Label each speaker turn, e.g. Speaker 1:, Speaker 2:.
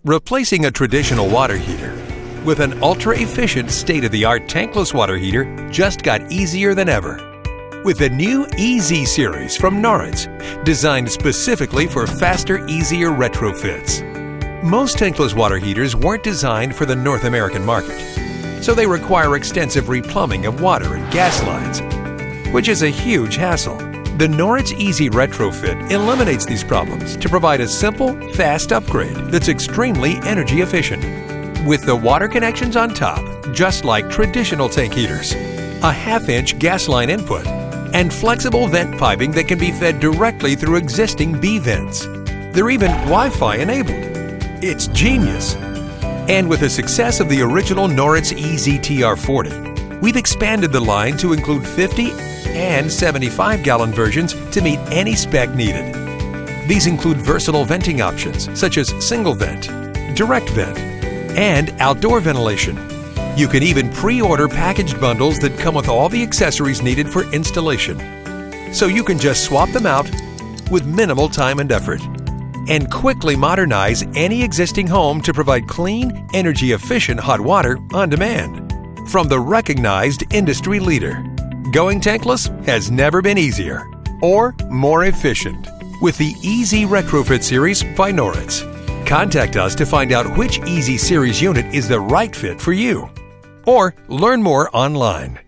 Speaker 1: Replacing a traditional water heater with an ultra-efficient state-of-the-art tankless water heater just got easier than ever. With the new EZ series from Noritz, designed specifically for faster, easier retrofits. Most tankless water heaters weren't designed for the North American market, so they require extensive replumbing of water and gas lines, which is a huge hassle. The Noritz EZ retrofit eliminates these problems to provide a simple, fast upgrade that's extremely energy efficient. With the water connections on top, just like traditional tank heaters, a half-inch gas line input, and flexible vent piping that can be fed directly through existing B vents. They're even Wi-Fi enabled. It's genius! And with the success of the original Noritz EZ-TR40, we've expanded the line to include 50 and 75-gallon versions to meet any spec needed. These include versatile venting options such as single vent, direct vent, and outdoor ventilation. You can even pre-order packaged bundles that come with all the accessories needed for installation. So you can just swap them out with minimal time and effort, and quickly modernize any existing home to provide clean, energy-efficient hot water on demand. From the recognized industry leader, going tankless has never been easier or more efficient with the EZ Retrofit Series by Noritz. Contact us to find out which EZ Series unit is the right fit for you, or learn more online.